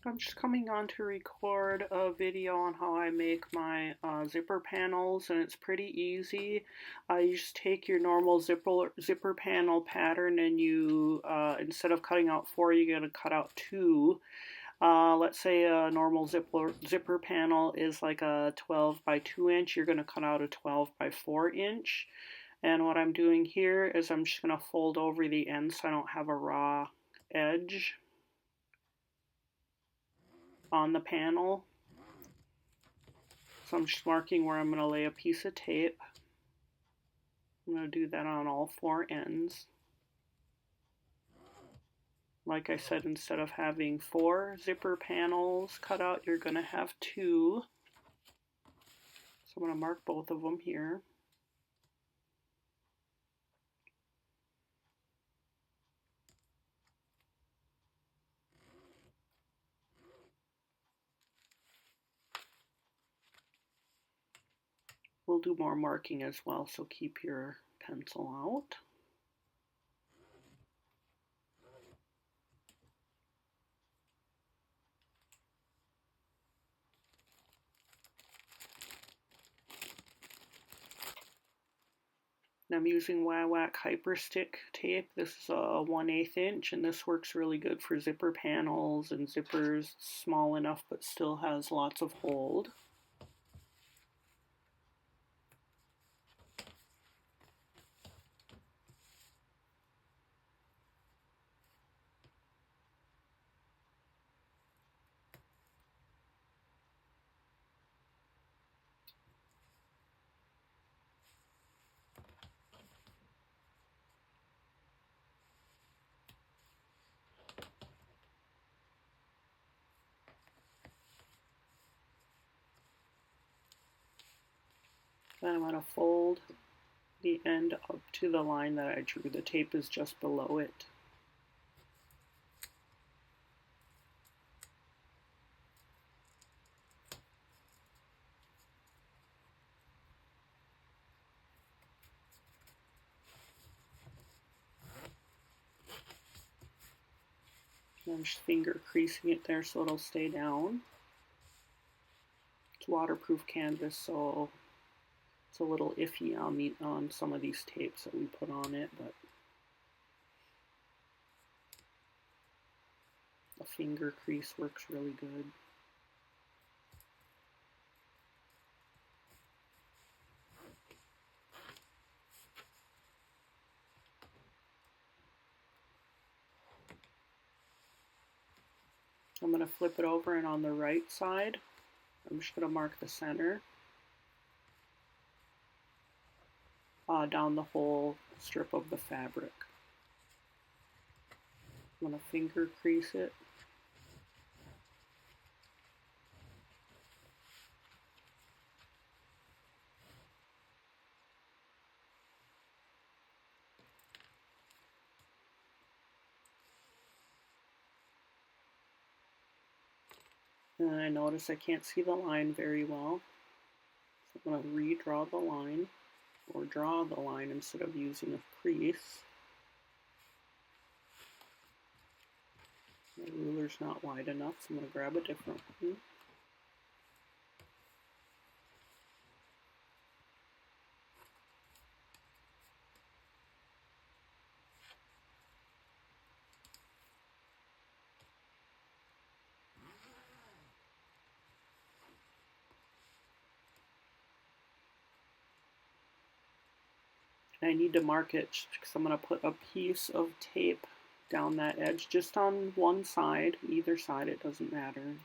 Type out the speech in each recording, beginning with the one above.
I'm just coming on to record a video on how I make my zipper panels, and it's pretty easy. You just take your normal zipper panel pattern, and you instead of cutting out 4, you're going to cut out 2. Let's say a normal zipper panel is like a 12 by 2 inch. You're going to cut out a 12 by 4 inch. And what I'm doing here is I'm just going to fold over the end so I don't have a raw edge on the panel. So I'm just marking where I'm going to lay a piece of tape. I'm going to do that on all 4 ends. Like I said, instead of having 4 zipper panels cut out, you're going to have 2. So I'm going to mark both of them here. We'll do more marking as well, so keep your pencil out. And I'm using Whack Hyperstick tape. This is a 1/8 inch, and this works really good for zipper panels and zippers small enough but still has lots of hold. Then I'm going to fold the end up to the line that I drew. The tape is just below it. I'm just finger creasing it there so it'll stay down. It's waterproof canvas, so it's a little iffy on some of these tapes that we put on it, but a finger crease works really good. I'm going to flip it over, and on the right side, I'm just going to mark the center down the whole strip of the fabric. I'm going to finger crease it. And I notice I can't see the line very well, so I'm going to redraw the line, or draw the line instead of using a crease. My ruler's not wide enough, so I'm going to grab a different one. I need to mark it because I'm going to put a piece of tape down that edge, just on one side, either side, it doesn't matter,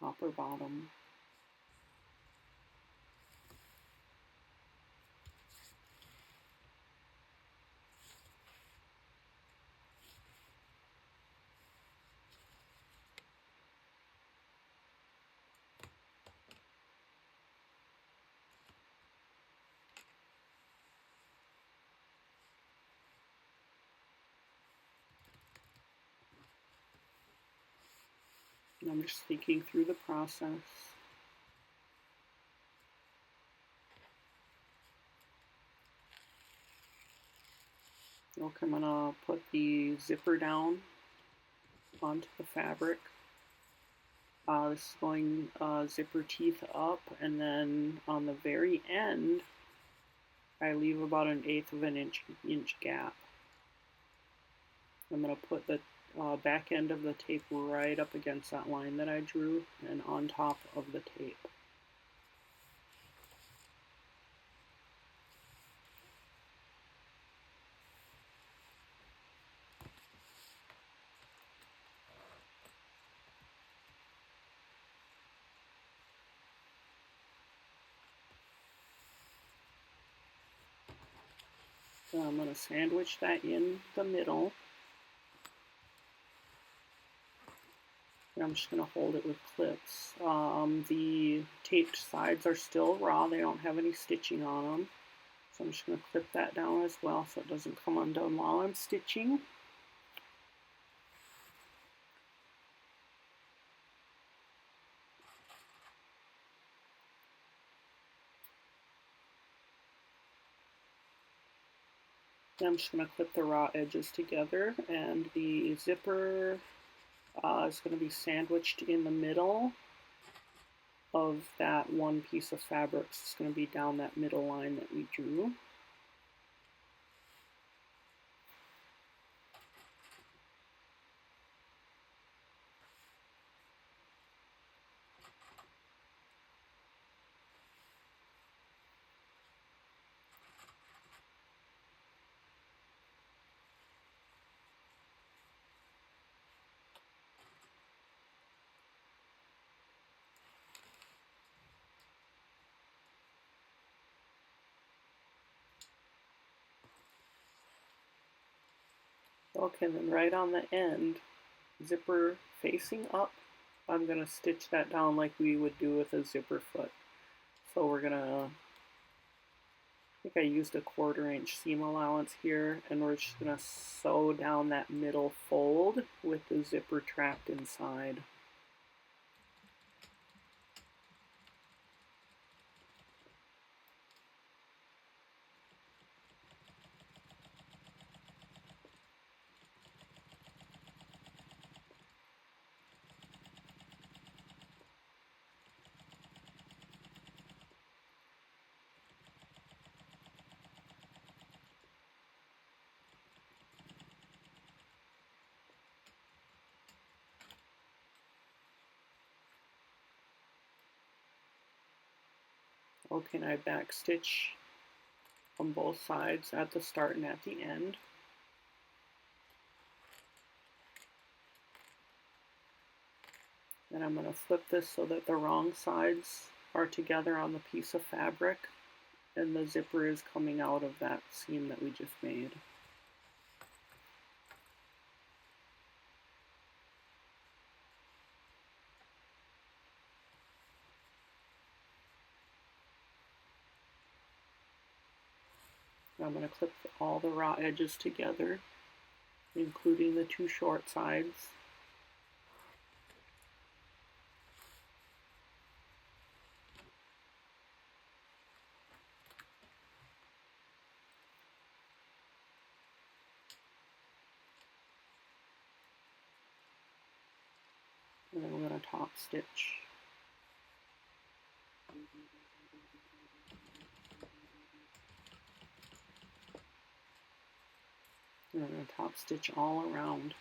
top or bottom. And I'm just thinking through the process. Okay, I'm gonna put the zipper down onto the fabric. This is going zipper teeth up, and then on the very end, I leave about 1/8 of an inch gap. I'm going to put the back end of the tape right up against that line that I drew and on top of the tape. So I'm going to sandwich that in the middle. And I'm just going to hold it with clips. The taped sides are still raw. They don't have any stitching on them. So I'm just going to clip that down as well so it doesn't come undone while I'm stitching. I'm just going to clip the raw edges together, and the zipper is going to be sandwiched in the middle of that one piece of fabric. So it's going to be down that middle line that we drew. Okay, then right on the end, zipper facing up, I'm going to stitch that down like we would do with a zipper foot. So we're going to, I think I used a 1/4 inch seam allowance here, and we're just going to sew down that middle fold with the zipper trapped inside. Okay, and I back stitch on both sides at the start and at the end. And I'm going to flip this so that the wrong sides are together on the piece of fabric, and the zipper is coming out of that seam that we just made. I'm going to clip all the raw edges together, including the 2 short sides. And then we're going to top stitch. And I'm going to top stitch all around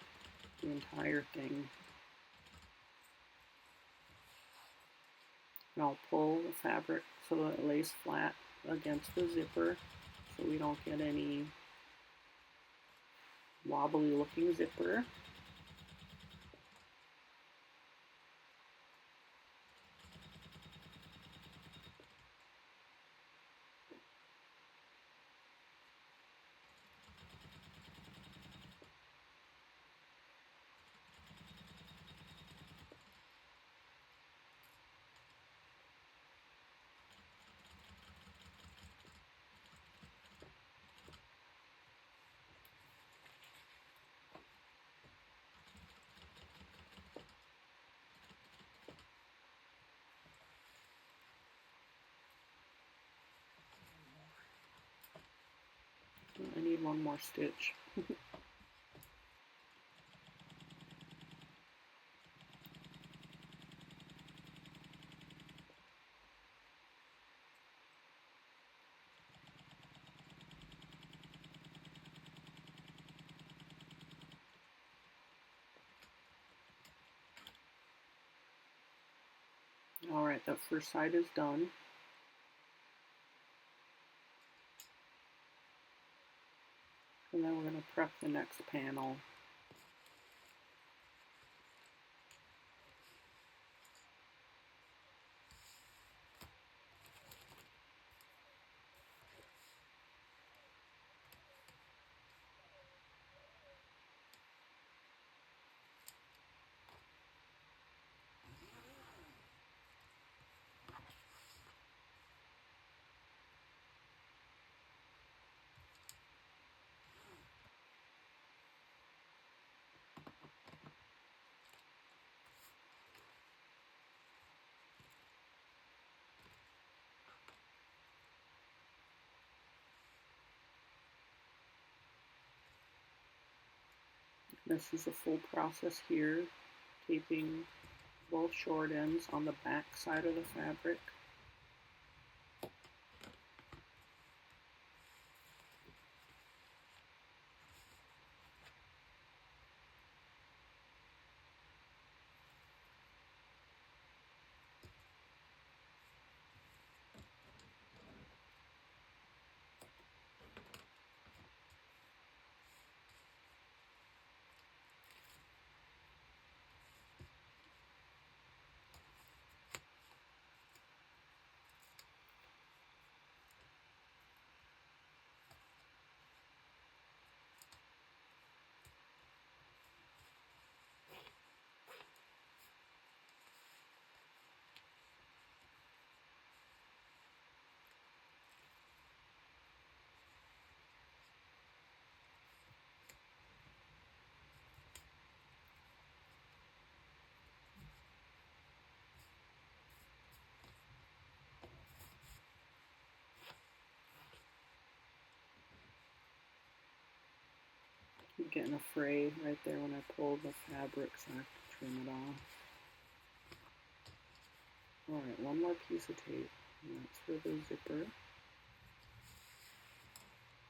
the entire thing. And I'll pull the fabric so that it lays flat against the zipper so we don't get any wobbly looking zipper. I need one more stitch. Alright, that first side is done. And then we're going to prep the next panel. This is a full process here, taping both short ends on the back side of the fabric. I'm getting a fray right there when I pull the fabric, so I have to trim it off. Alright, one more piece of tape, and that's for the zipper.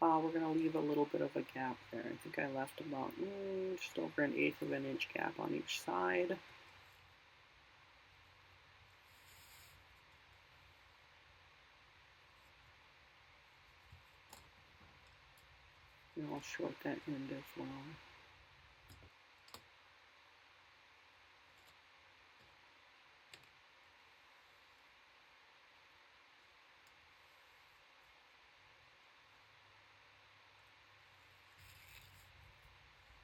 We're going to leave a little bit of a gap there. I think I left about just over 1/8 of an inch gap on each side. And I'll short that end as well.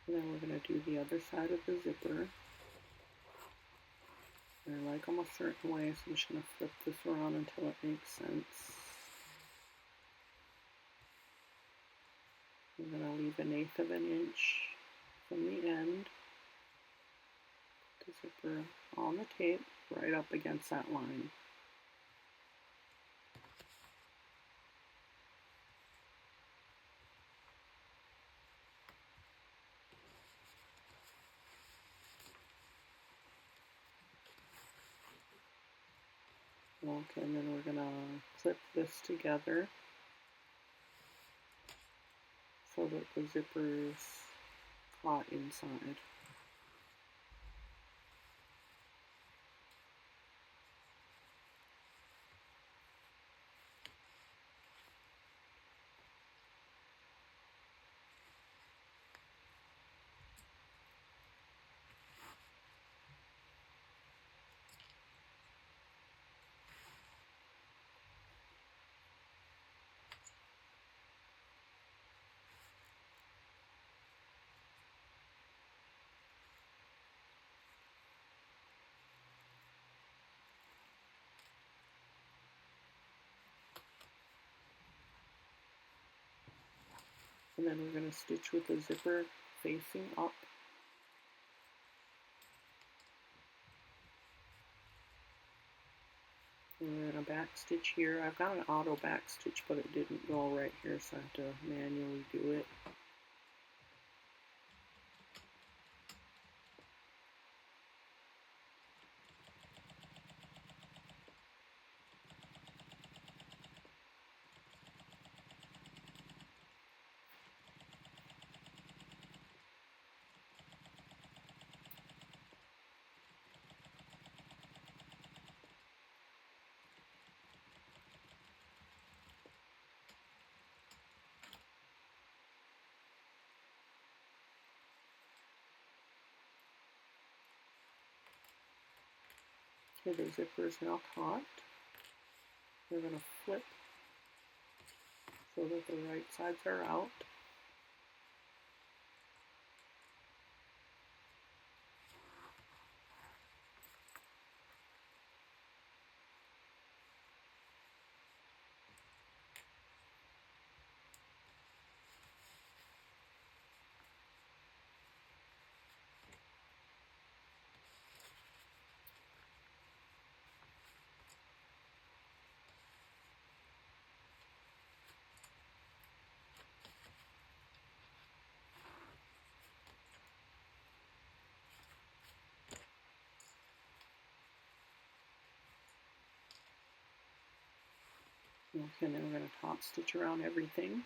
And then we're going to do the other side of the zipper. And I like them a certain way, so I'm just going to flip this around until it makes sense. I'm going to leave 1/8 of an inch from the end. Put the zipper on the tape, right up against that line. Okay, and then we're going to clip this together so that the zipper is caught inside. And then we're going to stitch with the zipper facing up. And we're going to back stitch here. I've got an auto back stitch, but it didn't go right here, so I have to manually do it. Okay, the zipper is now caught. We're going to flip so that the right sides are out. Okay, then we're going to top stitch around everything.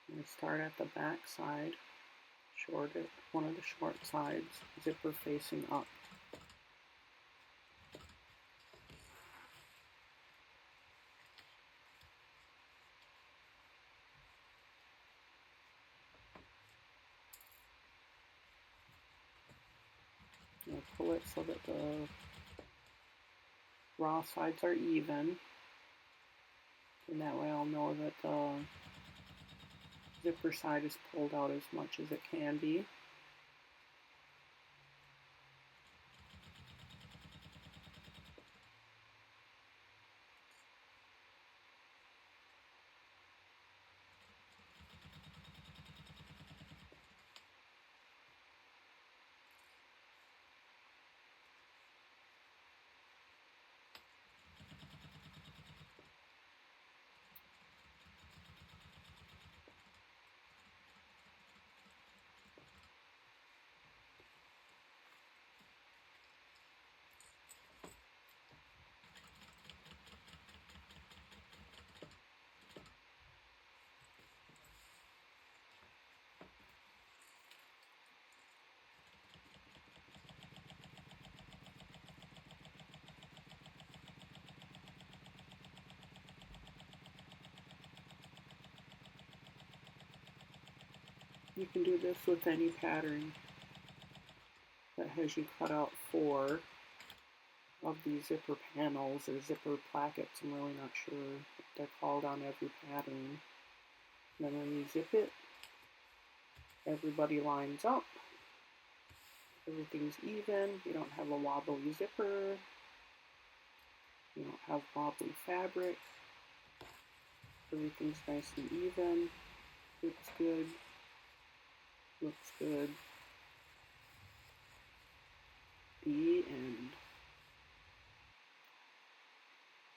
I'm going to start at the back side, short it, one of the short sides, zipper facing up. I'm going to pull it so that the raw sides are even, and that way I'll know that the zipper side is pulled out as much as it can be. You can do this with any pattern that has you cut out 4 of these zipper panels or zipper plackets. I'm really not sure what they're called on every pattern. And then when you zip it, everybody lines up. Everything's even. You don't have a wobbly zipper. You don't have wobbly fabric. Everything's nice and even. Looks good. Looks good. The end.